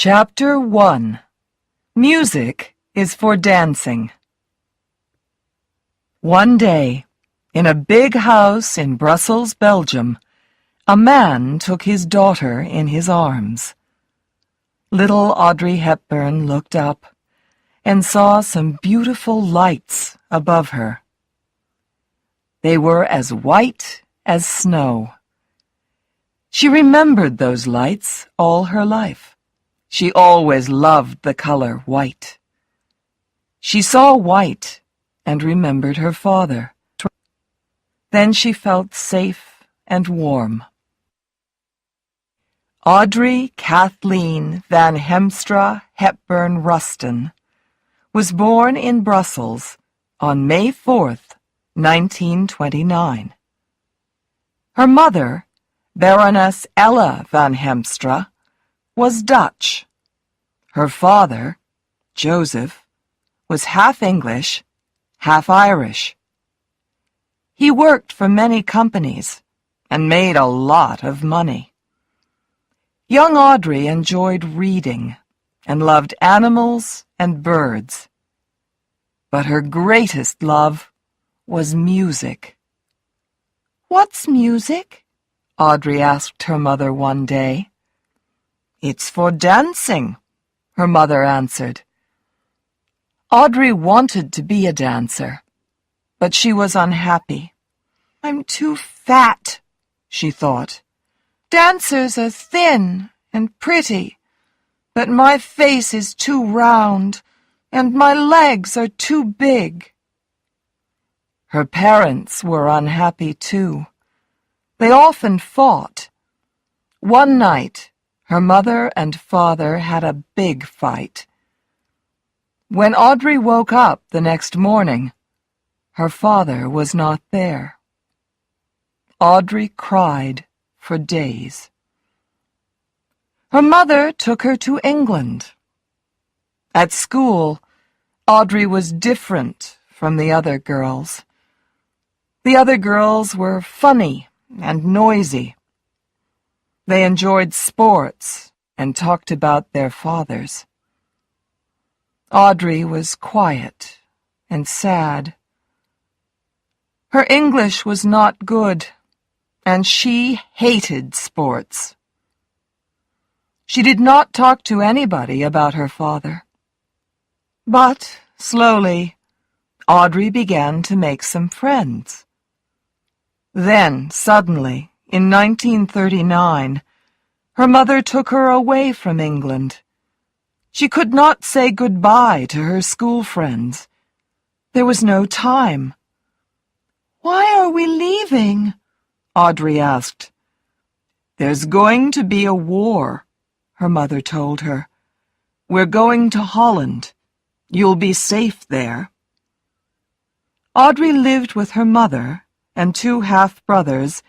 Chapter 1. Music is for dancing. One day, in a big house in Brussels, Belgium, a man took his daughter in his arms. Little Audrey Hepburn looked up and saw some beautiful lights above her. They were as white as snow. She remembered those lights all her life. She always loved the color white. She saw white and remembered her father. Then she felt safe and warm. Audrey Kathleen van Hemstra Hepburn Ruston was born in Brussels on May 4th, 1929. Her mother, Baroness Ella van Hemstra, was Dutch. Her father, Joseph, was half English, half Irish. He worked for many companies and made a lot of money. Young Audrey enjoyed reading and loved animals and birds. But her greatest love was music. "What's music?" Audrey asked her mother one day. "It's for dancing," her mother answered. Audrey wanted to be a dancer, but she was unhappy. "I'm too fat," she thought. "Dancers are thin and pretty, but my face is too round and my legs are too big." Her parents were unhappy too. They often fought. One night, her mother and father had a big fight. When Audrey woke up the next morning, her father was not there. Audrey cried for days. Her mother took her to England. At school, Audrey was different from the other girls. The other girls were funny and noisy. They enjoyed sports and talked about their fathers. Audrey was quiet and sad. Her English was not good, and she hated sports. She did not talk to anybody about her father. But, slowly, Audrey began to make some friends. Then, suddenly, in 1939, her mother took her away from England. She could not say goodbye to her school friends. There was no time. "Why are we leaving?" Audrey asked. "There's going to be a war," her mother told her. "We're going to Holland. You'll be safe there." Audrey lived with her mother and two half-brothers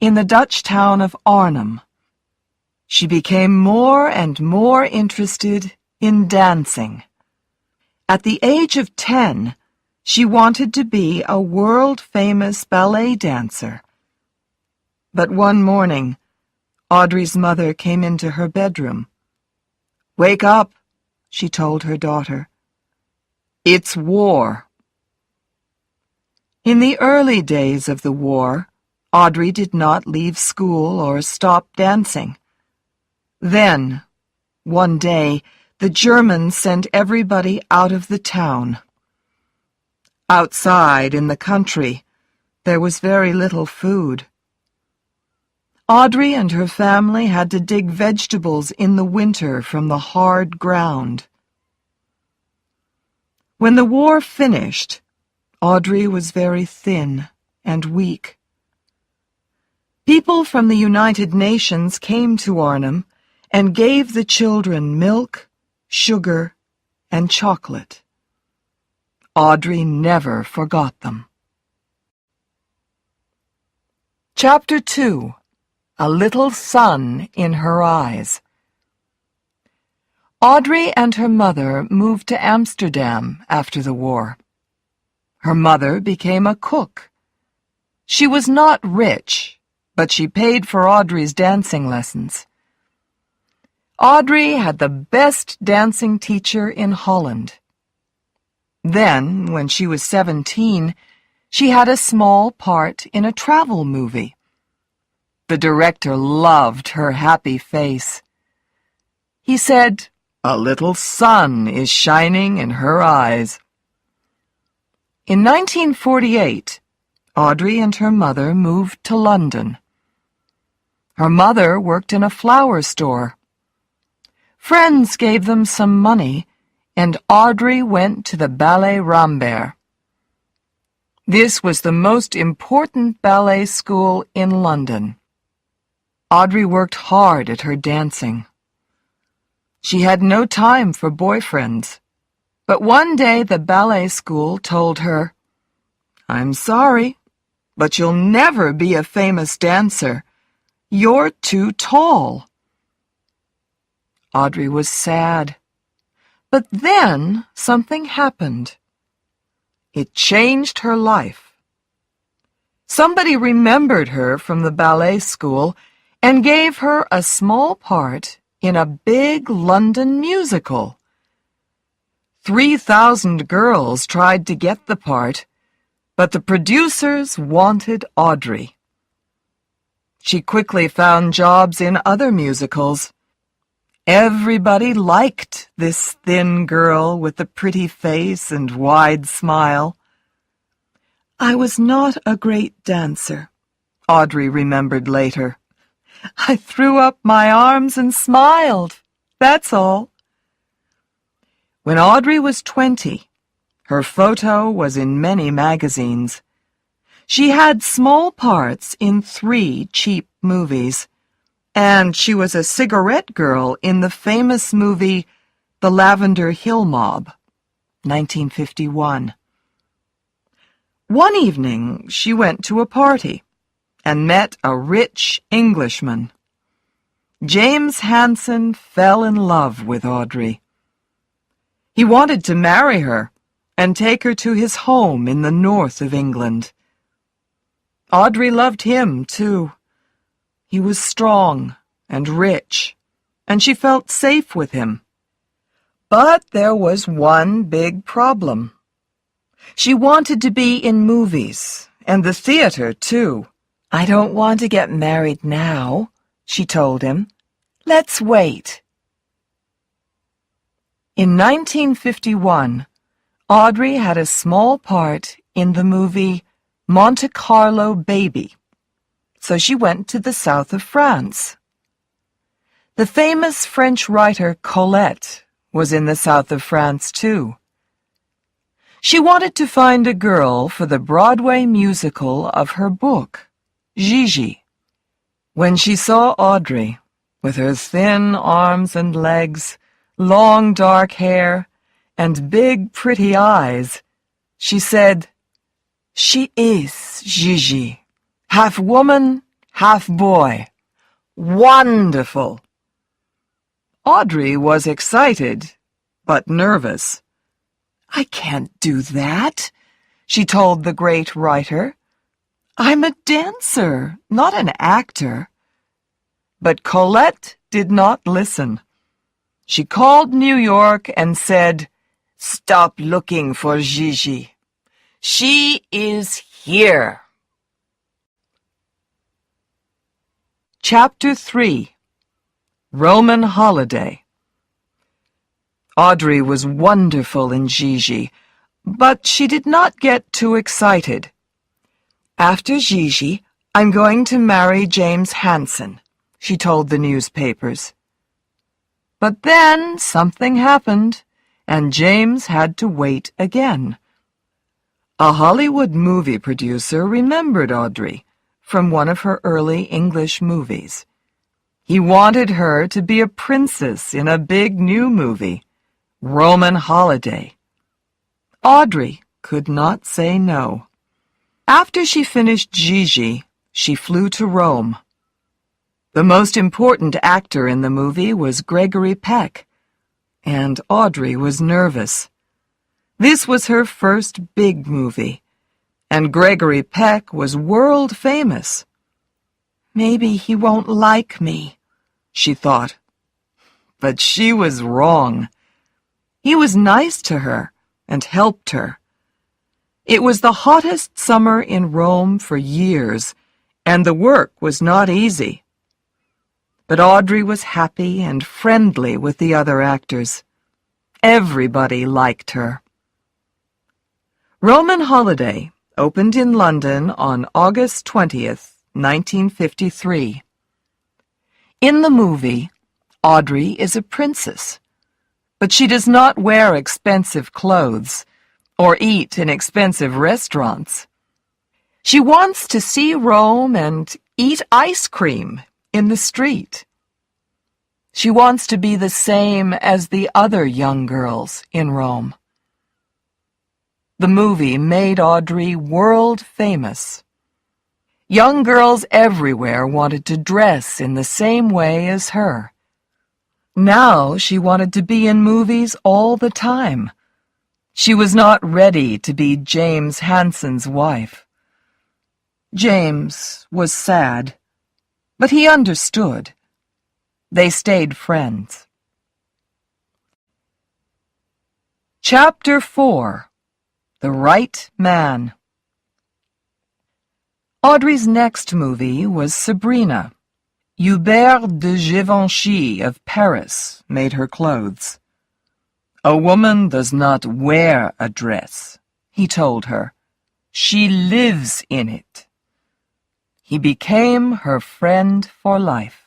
in the Dutch town of Arnhem. She became more and more interested in dancing. At the age of 10, she wanted to be a world-famous ballet dancer. But one morning, Audrey's mother came into her bedroom. "Wake up," she told her daughter. "It's war." In the early days of the war, Audrey did not leave school or stop dancing. Then, one day, the Germans sent everybody out of the town. Outside, in the country, there was very little food. Audrey and her family had to dig vegetables in the winter from the hard ground. When the war finished, Audrey was very thin and weak. People from the United Nations came to Arnhem and gave the children milk, sugar, and chocolate. Audrey never forgot them. Chapter 2. A Little Sun in Her Eyes. Audrey and her mother moved to Amsterdam after the war. Her mother became a cook. She was not rich, but she paid for Audrey's dancing lessons. Audrey had the best dancing teacher in Holland. Then, when she was 17, she had a small part in a travel movie. The director loved her happy face. He said, "A little sun is shining in her eyes." In 1948, Audrey and her mother moved to London. Her mother worked in a flower store. Friends gave them some money, and Audrey went to the Ballet Rambert. This was the most important ballet school in London. Audrey worked hard at her dancing. She had no time for boyfriends, but one day the ballet school told her, "I'm sorry, but you'll never be a famous dancer. You're too tall." Audrey was sad. But then something happened. It changed her life. Somebody remembered her from the ballet school and gave her a small part in a big London musical. 3,000 girls tried to get the part, but the producers wanted Audrey. She quickly found jobs in other musicals. Everybody liked this thin girl with the pretty face and wide smile. "I was not a great dancer," Audrey remembered later. "I threw up my arms and smiled, that's all." When Audrey was 20, her photo was in many magazines. She had small parts in 3 cheap movies, and she was a cigarette girl in the famous movie The Lavender Hill Mob, 1951. One evening, she went to a party and met a rich Englishman. James Hansen fell in love with Audrey. He wanted to marry her and take her to his home in the north of England. Audrey loved him, too. He was strong and rich, and she felt safe with him. But there was one big problem. She wanted to be in movies, and the theater, too. "I don't want to get married now," she told him. "Let's wait." In 1951, Audrey had a small part in the movie Monte Carlo Baby, so she went to the south of France. The famous French writer Colette was in the south of France, too. She wanted to find a girl for the Broadway musical of her book, Gigi. When she saw Audrey, with her thin arms and legs, long dark hair, and big pretty eyes, she said, "She is Gigi, half woman, half boy. Wonderful!" Audrey was excited, but nervous. "I can't do that," she told the great writer. "I'm a dancer, not an actor." But Colette did not listen. She called New York and said, "Stop looking for Gigi. She is here." Chapter 3. Roman Holiday. Audrey was wonderful in Gigi, but she did not get too excited. "After Gigi, I'm going to marry James Hansen," she told the newspapers. But then something happened, and James had to wait again. A Hollywood movie producer remembered Audrey from one of her early English movies. He wanted her to be a princess in a big new movie, Roman Holiday. Audrey could not say no. After she finished Gigi, she flew to Rome. The most important actor in the movie was Gregory Peck, and Audrey was nervous. This was her first big movie, and Gregory Peck was world famous. "Maybe he won't like me," she thought. But she was wrong. He was nice to her and helped her. It was the hottest summer in Rome for years, and the work was not easy. But Audrey was happy and friendly with the other actors. Everybody liked her. Roman Holiday opened in London on August 20th, 1953. In the movie, Audrey is a princess, but she does not wear expensive clothes or eat in expensive restaurants. She wants to see Rome and eat ice cream in the street. She wants to be the same as the other young girls in Rome. The movie made Audrey world famous. Young girls everywhere wanted to dress in the same way as her. Now she wanted to be in movies all the time. She was not ready to be James Hanson's wife. James was sad, but he understood. They stayed friends. Chapter 4. The Right Man. Audrey's next movie was Sabrina. Hubert de Givenchy of Paris made her clothes. "A woman does not wear a dress," he told her. "She lives in it." He became her friend for life.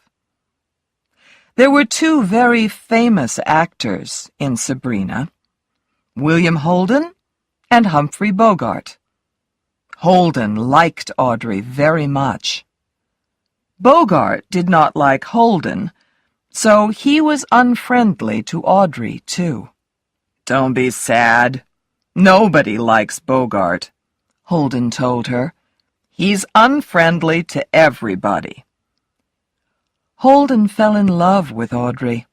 There were two very famous actors in Sabrina, William Holden and Humphrey Bogart. Holden liked Audrey very much. Bogart did not like Holden, so he was unfriendly to Audrey, too. "Don't be sad. Nobody likes Bogart," Holden told her. "He's unfriendly to everybody." Holden fell in love with Audrey.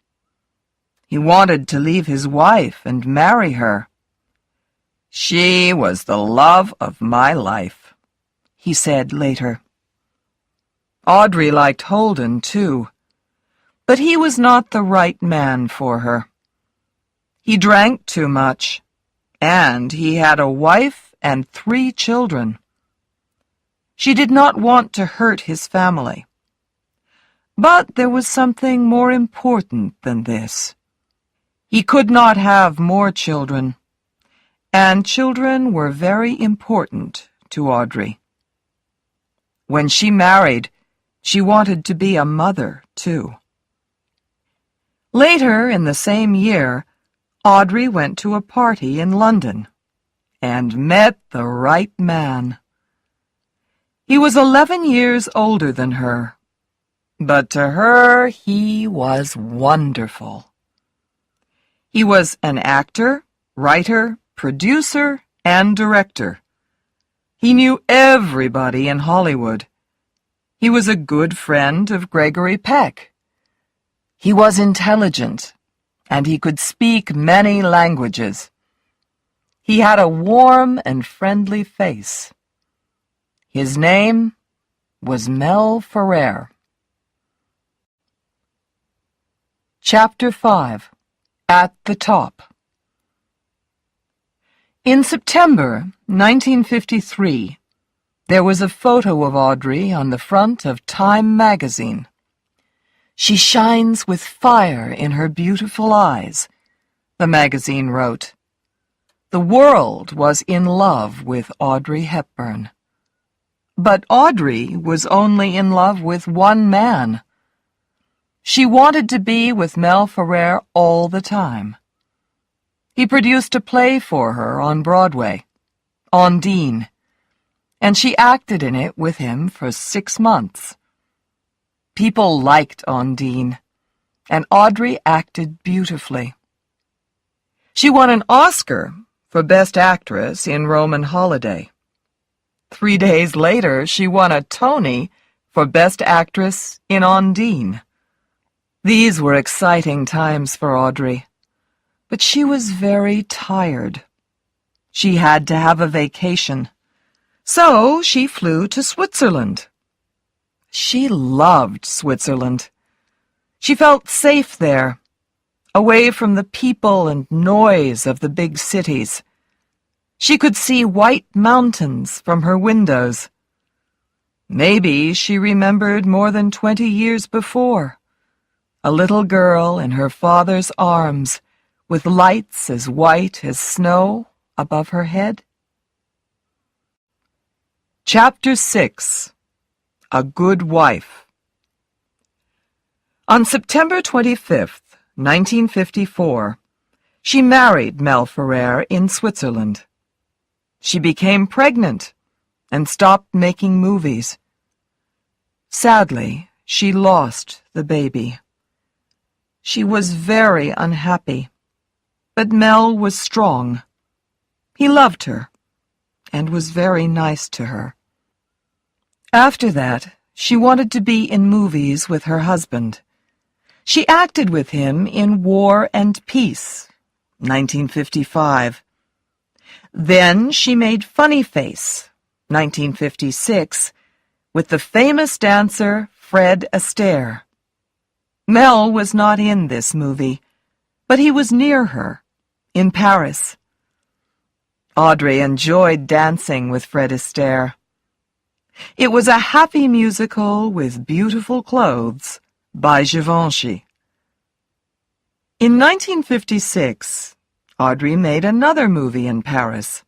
He wanted to leave his wife and marry her. "She was the love of my life," he said later. Audrey liked Holden, too, but he was not the right man for her. He drank too much, and he had a wife and 3 children. She did not want to hurt his family. But there was something more important than this. He could not have more children, and children were very important to Audrey. When she married, she wanted to be a mother, too. Later in the same year, Audrey went to a party in London and met the right man. He was 11 years older than her, but to her he was wonderful. He was an actor, writer, producer, and director. He knew everybody in Hollywood. He was a good friend of Gregory Peck. He was intelligent, and he could speak many languages. He had a warm and friendly face. His name was Mel Ferrer. Chapter 5. At the Top. In September 1953, there was a photo of Audrey on the front of Time magazine. "She shines with fire in her beautiful eyes," the magazine wrote. The world was in love with Audrey Hepburn. But Audrey was only in love with one man. She wanted to be with Mel Ferrer all the time. He produced a play for her on Broadway, Undine, and she acted in it with him for 6 months. People liked Undine, and Audrey acted beautifully. She won an Oscar for Best Actress in Roman Holiday. 3 days later, she won a Tony for Best Actress in Undine. These were exciting times for Audrey, but she was very tired. She had to have a vacation, so she flew to Switzerland. She loved Switzerland. She felt safe there, away from the people and noise of the big cities. She could see white mountains from her windows. Maybe she remembered more than 20 years before, a little girl in her father's arms, with lights as white as snow above her head. Chapter 6. A Good Wife. On September 25th, 1954, she married Mel Ferrer in Switzerland. She became pregnant and stopped making movies. Sadly, she lost the baby. She was very unhappy, but Mel was strong. He loved her and was very nice to her. After that, she wanted to be in movies with her husband. She acted with him in War and Peace, 1955. Then she made Funny Face, 1956, with the famous dancer Fred Astaire. Mel was not in this movie, but he was near her, in Paris. Audrey enjoyed dancing with Fred Astaire. It was a happy musical with beautiful clothes by Givenchy. In 1956, Audrey made another movie in Paris,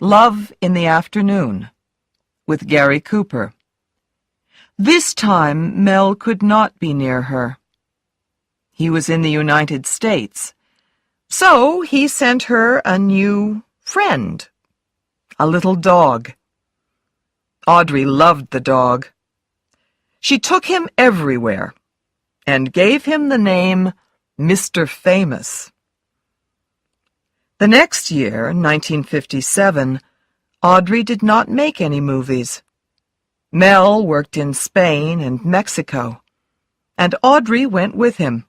Love in the Afternoon, with Gary Cooper. This time, Mel could not be near her. He was in the United States, so he sent her a new friend, a little dog. Audrey loved the dog. She took him everywhere and gave him the name Mr. Famous. The next year, 1957, Audrey did not make any movies. Mel worked in Spain and Mexico, and Audrey went with him.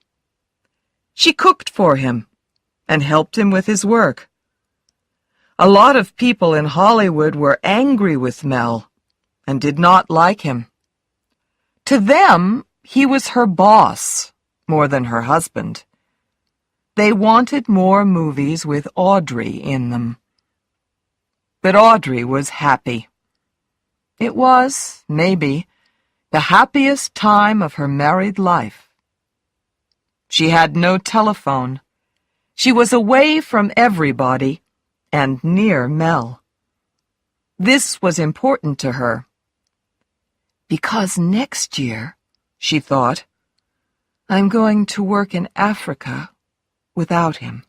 She cooked for him and helped him with his work. A lot of people in Hollywood were angry with Mel and did not like him. To them, he was her boss more than her husband. They wanted more movies with Audrey in them. But Audrey was happy. It was, maybe, the happiest time of her married life. She had no telephone. She was away from everybody and near Mel. This was important to her. Because next year, she thought, I'm going to work in Africa without him.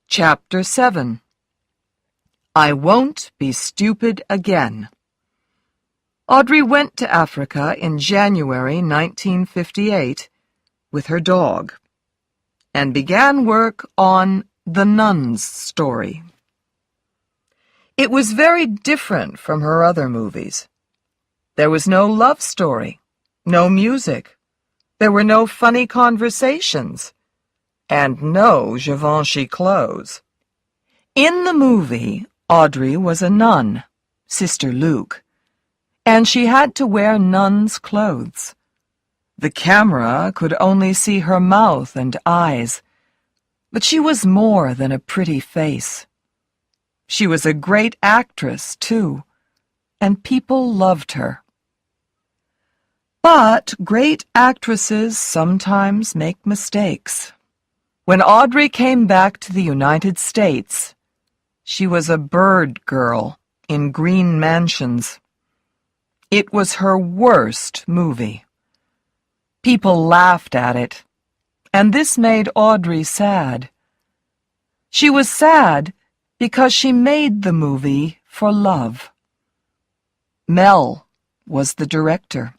Chapter 7. I Won't Be Stupid Again. Audrey went to Africa in January 1958 with her dog and began work on The Nun's Story. It was very different from her other movies. There was no love story, no music. There were no funny conversations, and no Givenchy clothes. In the movie, Audrey was a nun, Sister Luke, and she had to wear nun's clothes. The camera could only see her mouth and eyes, but she was more than a pretty face. She was a great actress, too, and people loved her. But great actresses sometimes make mistakes. When Audrey came back to the United States, she was a bird girl in Green Mansions. It was her worst movie. People laughed at it, and this made Audrey sad. She was sad because she made the movie for love. Mel was the director,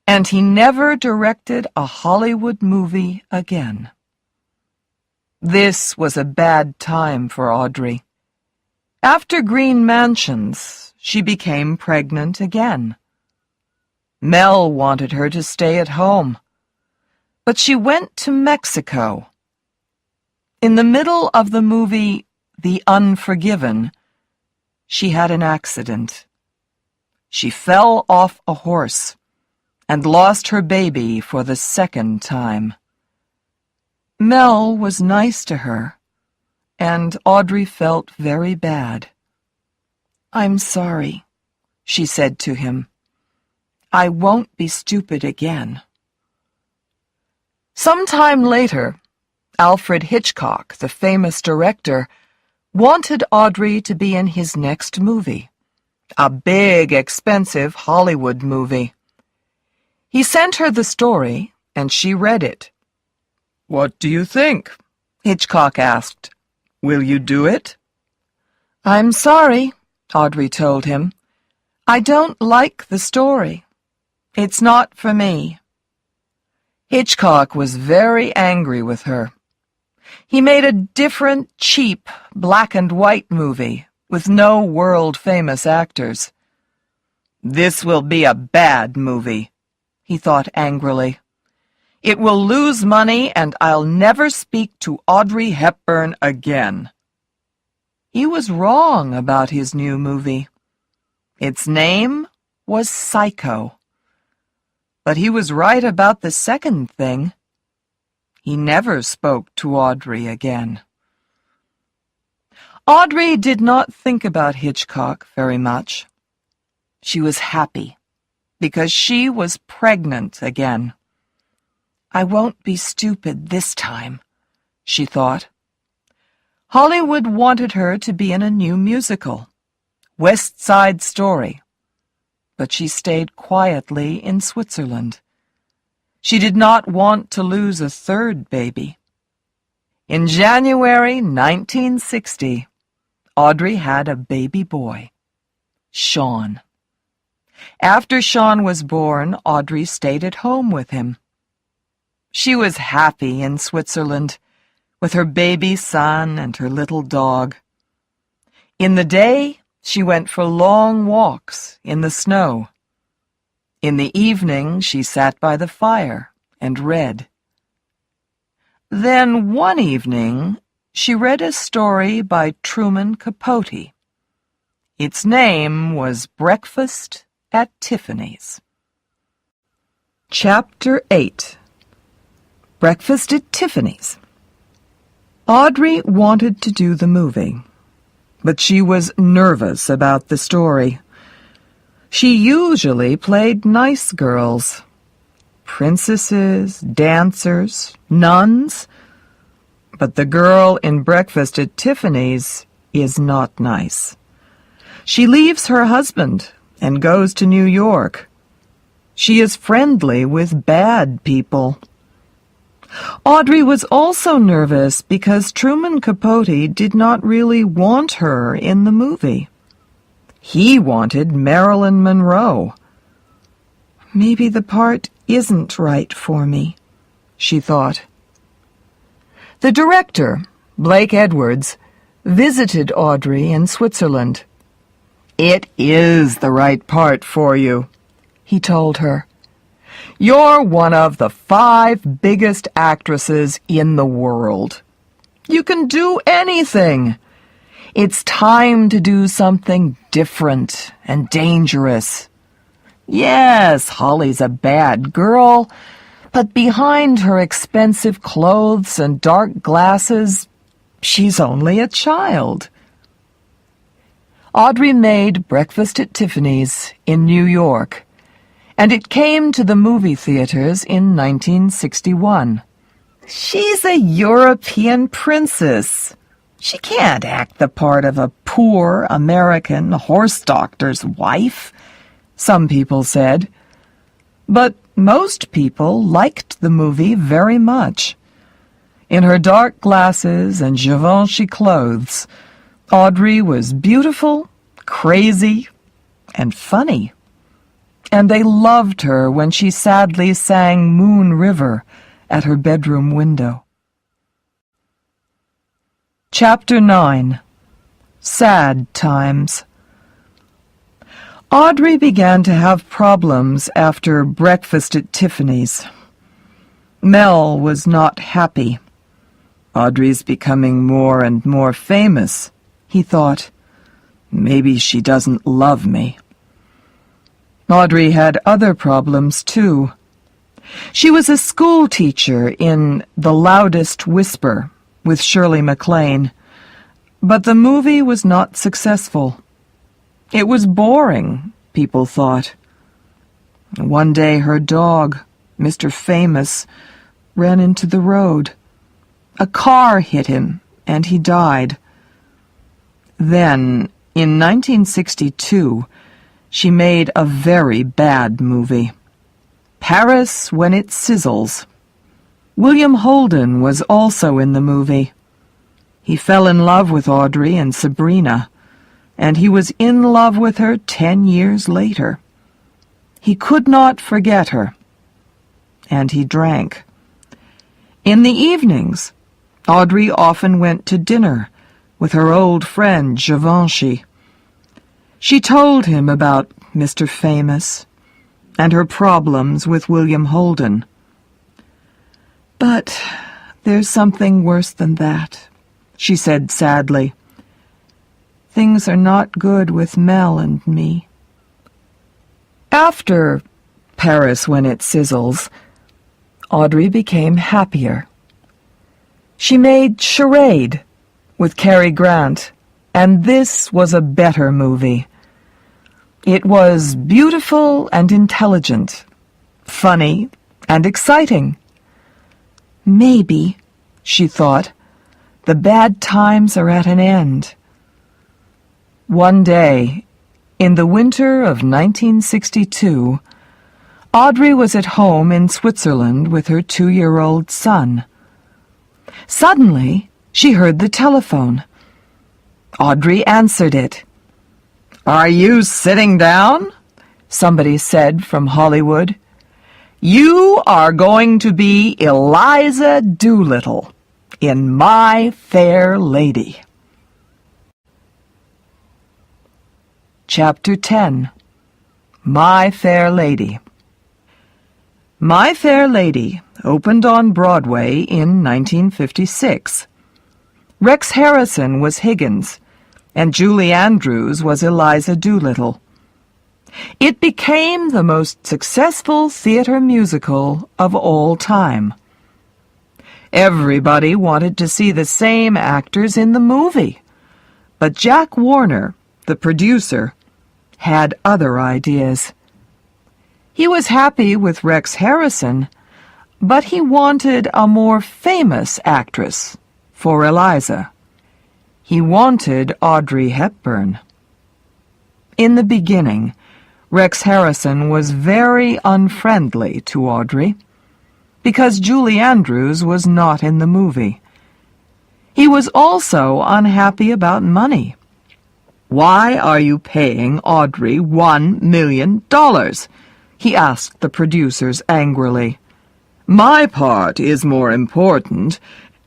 and he never directed a Hollywood movie again. This was a bad time for Audrey. After Green Mansions, she became pregnant again. Mel wanted her to stay at home, but she went to Mexico. In the middle of the movie The Unforgiven, she had an accident. She fell off a horse and lost her baby for the second time. Mel was nice to her, and Audrey felt very bad. "I'm sorry," she said to him. "I won't be stupid again." Some time later, Alfred Hitchcock, the famous director, wanted Audrey to be in his next movie, a big, expensive Hollywood movie. He sent her the story, and she read it. "What do you think?" Hitchcock asked. "Will you do it?" "I'm sorry," Audrey told him. "I don't like the story. It's not for me." Hitchcock was very angry with her. He made a different, cheap, black-and-white movie with no world-famous actors. "This will be a bad movie," he thought angrily. "It will lose money, and I'll never speak to Audrey Hepburn again." He was wrong about his new movie. Its name was Psycho. But he was right about the second thing. He never spoke to Audrey again. Audrey did not think about Hitchcock very much. She was happy because she was pregnant again. "I won't be stupid this time," she thought. Hollywood wanted her to be in a new musical, West Side Story, but she stayed quietly in Switzerland. She did not want to lose a third baby. In January 1960, Audrey had a baby boy, Sean. After Sean was born, Audrey stayed at home with him. She was happy in Switzerland, with her baby son and her little dog. In the day, she went for long walks in the snow. In the evening, she sat by the fire and read. Then one evening, she read a story by Truman Capote. Its name was Breakfast at Tiffany's. Chapter 8. Breakfast at Tiffany's. Audrey wanted to do the movie, but she was nervous about the story. She usually played nice girls, princesses, dancers, nuns, but the girl in Breakfast at Tiffany's is not nice. She leaves her husband and goes to New York. She is friendly with bad people. Audrey was also nervous because Truman Capote did not really want her in the movie. He wanted Marilyn Monroe. Maybe the part isn't right for me, she thought. The director, Blake Edwards, visited Audrey in Switzerland. "It is the right part for you," he told her. "You're one of the 5 biggest actresses in the world. You can do anything. It's time to do something different and dangerous. Yes, Holly's a bad girl, but behind her expensive clothes and dark glasses, she's only a child." Audrey made Breakfast at Tiffany's in New York, and it came to the movie theaters in 1961. She's a European princess. She can't act the part of a poor American horse doctor's wife, some people said. But most people liked the movie very much. In her dark glasses and Givenchy clothes, Audrey was beautiful, crazy, and funny. And they loved her when she sadly sang Moon River at her bedroom window. Chapter 9. Sad Times. Audrey began to have problems after Breakfast at Tiffany's. Mel was not happy. "Audrey's becoming more and more famous," he thought. "Maybe she doesn't love me." Audrey had other problems, too. She was a school teacher in The Loudest Whisper with Shirley MacLaine, but the movie was not successful. It was boring, people thought. One day her dog, Mr. Famous, ran into the road. A car hit him, and he died. Then, in 1962, she made a very bad movie. Paris When It Sizzles. William Holden was also in the movie. He fell in love with Audrey and Sabrina, and he was in love with her 10 years later. He could not forget her, and he drank. In the evenings, Audrey often went to dinner with her old friend Givenchy. She told him about Mr. Famous and her problems with William Holden. "But there's something worse than that," she said sadly. "Things are not good with Mel and me." After Paris When It Sizzles, Audrey became happier. She made Charade with Cary Grant, and this was a better movie. It was beautiful and intelligent, funny and exciting. Maybe, she thought, the bad times are at an end. One day, in the winter of 1962, Audrey was at home in Switzerland with her 2-year-old son. Suddenly, she heard the telephone. Audrey answered it. "Are you sitting down?" somebody said from Hollywood. "You are going to be Eliza Doolittle in My Fair Lady." Chapter 10. My Fair Lady. My Fair Lady opened on Broadway in 1956. Rex Harrison was Higgins, and Julie Andrews was Eliza Doolittle. It became the most successful theater musical of all time. Everybody wanted to see the same actors in the movie, but Jack Warner, the producer, had other ideas. He was happy with Rex Harrison, but he wanted a more famous actress for Eliza. He wanted Audrey Hepburn. In the beginning, Rex Harrison was very unfriendly to Audrey because Julie Andrews was not in the movie. He was also unhappy about money. "Why are you paying Audrey $1 million?" he asked the producers angrily. "My part is more important,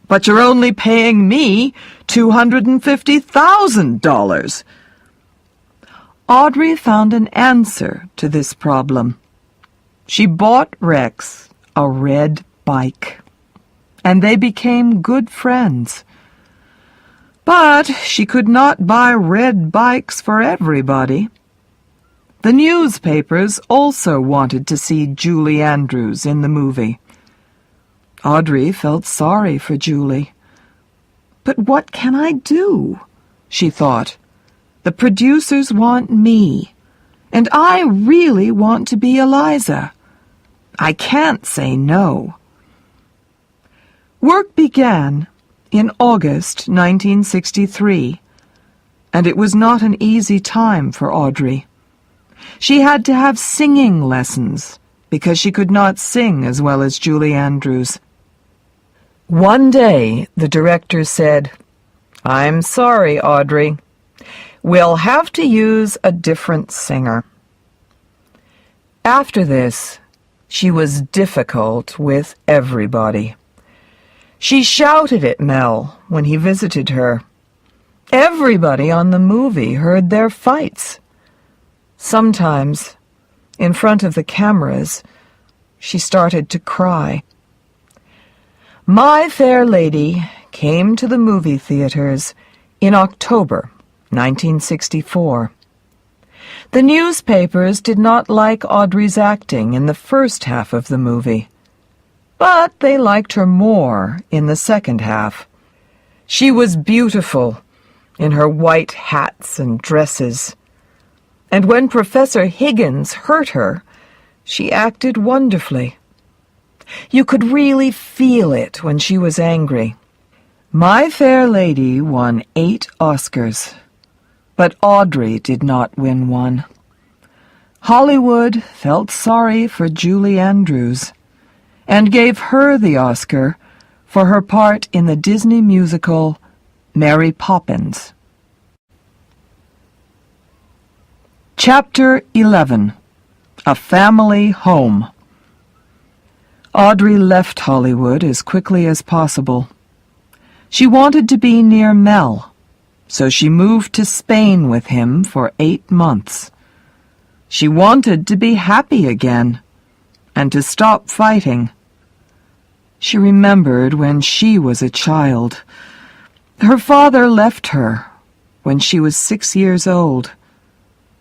but you're only paying me $250,000. Audrey found an answer to this problem. She bought Rex a red bike, and they became good friends. But she could not buy red bikes for everybody. The newspapers also wanted to see Julie Andrews in the movie. Audrey felt sorry for Julie. "But what can I do?" she thought. "The producers want me, and I really want to be Eliza. I can't say no." Work began in August 1963, and it was not an easy time for Audrey. She had to have singing lessons because she could not sing as well as Julie Andrews. One day, the director said, "I'm sorry, Audrey. We'll have to use a different singer." After this, she was difficult with everybody. She shouted at Mel when he visited her. Everybody on the movie heard their fights. Sometimes, in front of the cameras, she started to cry. My Fair Lady came to the movie theaters in October 1964. The newspapers did not like Audrey's acting in the first half of the movie, but they liked her more in the second half. She was beautiful in her white hats and dresses, and when Professor Higgins hurt her, she acted wonderfully. You could really feel it when she was angry. My Fair Lady won 8 Oscars, but Audrey did not win one. Hollywood felt sorry for Julie Andrews and gave her the Oscar for her part in the Disney musical Mary Poppins. Chapter 11. A Family Home. Audrey left Hollywood as quickly as possible. She wanted to be near Mel, so she moved to Spain with him for 8 months. She wanted to be happy again and to stop fighting. She remembered when she was a child. Her father left her when she was 6 years old.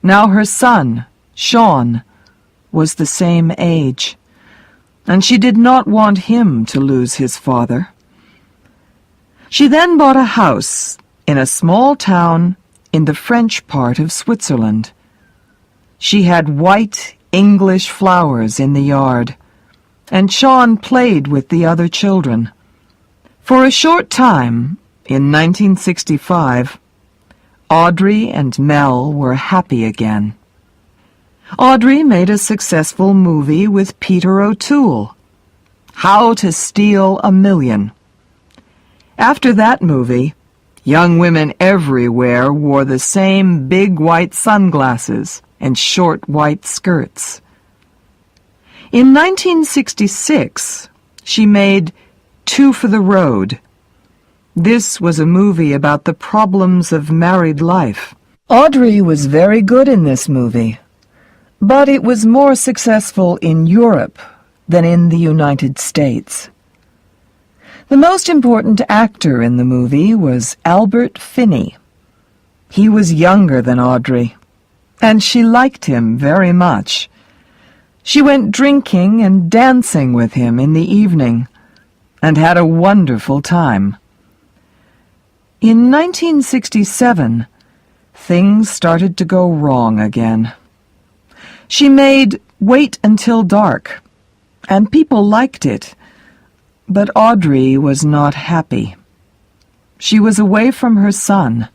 Now her son, Sean, was the same age, and she did not want him to lose his father. She then bought a house in a small town in the French part of Switzerland. She had white English flowers in the yard, and Sean played with the other children. For a short time, in 1965, Audrey and Mel were happy again. Audrey made a successful movie with Peter O'Toole, How to Steal a Million. After that movie, young women everywhere wore the same big white sunglasses and short white skirts. In 1966, she made Two for the Road. This was a movie about the problems of married life. Audrey was very good in this movie, but it was more successful in Europe than in the United States. The most important actor in the movie was Albert Finney. He was younger than Audrey, and she liked him very much. She went drinking and dancing with him in the evening, and had a wonderful time. In 1967, things started to go wrong again. She made Wait Until Dark, and people liked it. But Audrey was not happy. She was away from her son,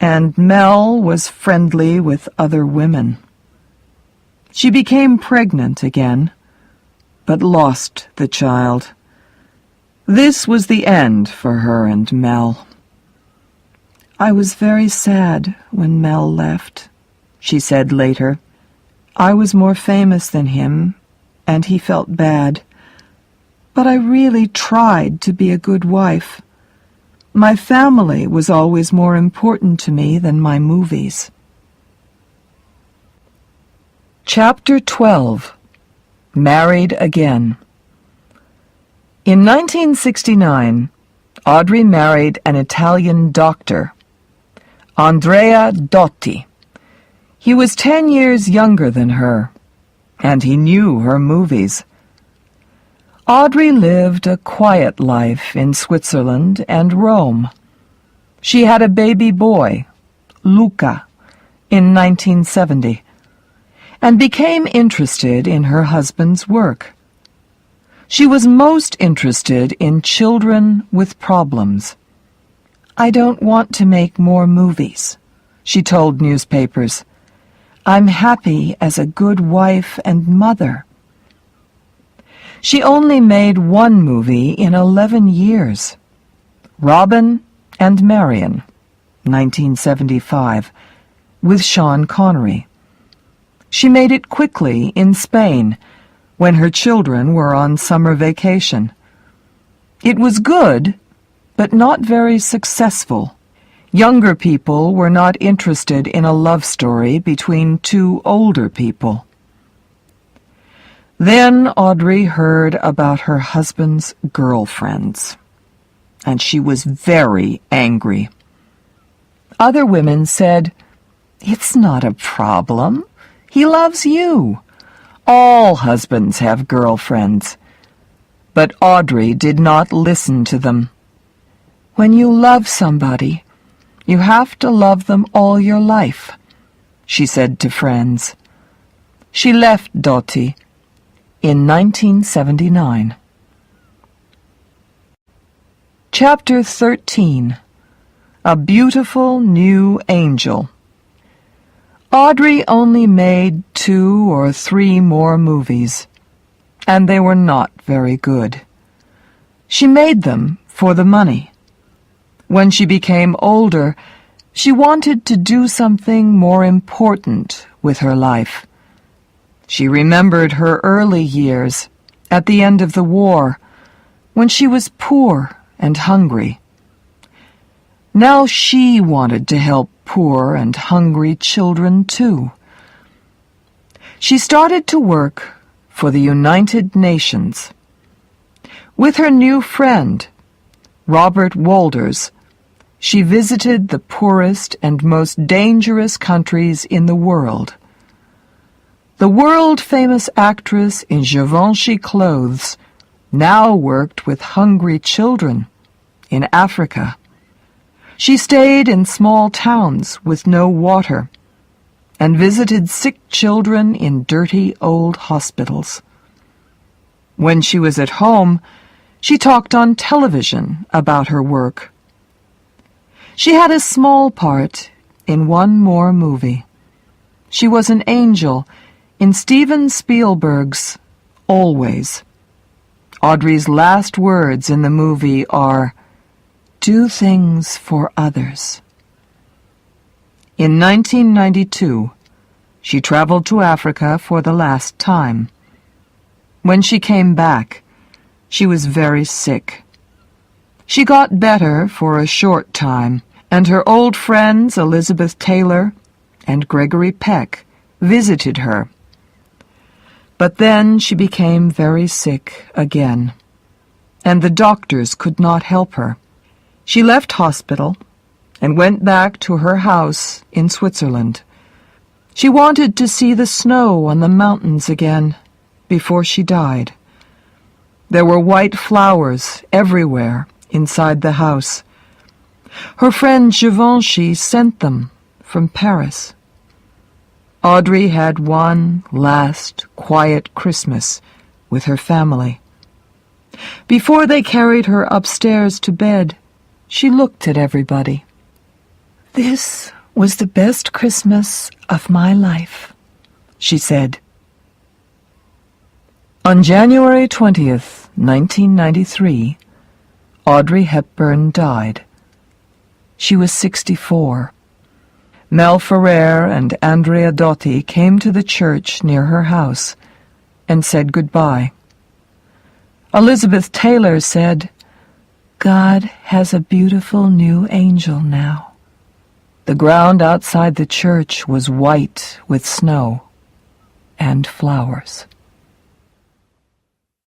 and Mel was friendly with other women. She became pregnant again, but lost the child. This was the end for her and Mel. I was very sad when Mel left, she said later. I was more famous than him, and he felt bad. But I really tried to be a good wife. My family was always more important to me than my movies. Chapter 12. Married Again. In 1969, Audrey married an Italian doctor, Andrea Dotti. He was 10 years younger than her, and he knew her movies. Audrey lived a quiet life in Switzerland and Rome. She had a baby boy, Luca, in 1970, and became interested in her husband's work. She was most interested in children with problems. I don't want to make more movies, she told newspapers. I'm happy as a good wife and mother. She only made one movie in 11 years, Robin and Marion, 1975, with Sean Connery. She made it quickly in Spain when her children were on summer vacation. It was good, but not very successful. Younger people were not interested in a love story between two older people. Then Audrey heard about her husband's girlfriends, and she was very angry. Other women said, "It's not a problem. He loves you. All husbands have girlfriends." But Audrey did not listen to them. "When you love somebody, you have to love them all your life," she said to friends. She left Doti in 1979. Chapter 13. A Beautiful New Angel. Audrey only made 2 or 3 more movies, and they were not very good. She made them for the money. When she became older, she wanted to do something more important with her life. She remembered her early years at the end of the war, when she was poor and hungry. Now she wanted to help poor and hungry children too. She started to work for the United Nations. With her new friend, Robert Wolders, she visited the poorest and most dangerous countries in the world. The world-famous actress in Givenchy clothes now worked with hungry children in Africa. She stayed in small towns with no water and visited sick children in dirty old hospitals. When she was at home, she talked on television about her work. She had a small part in one more movie. She was an angel in Steven Spielberg's Always. Audrey's last words in the movie are, "Do things for others." In 1992, she traveled to Africa for the last time. When she came back, she was very sick. She got better for a short time, and her old friends Elizabeth Taylor and Gregory Peck visited her. But then she became very sick again, and the doctors could not help her. She left hospital and went back to her house in Switzerland. She wanted to see the snow on the mountains again before she died. There were white flowers everywhere inside the house. Her friend Givenchy sent them from Paris. Audrey had one last quiet Christmas with her family. Before they carried her upstairs to bed, she looked at everybody. "This was the best Christmas of my life," she said. On January 20th, 1993, Audrey Hepburn died. She was 64. Mel Ferrer and Andrea Dotti came to the church near her house and said goodbye. Elizabeth Taylor said, "God has a beautiful new angel now." The ground outside the church was white with snow and flowers.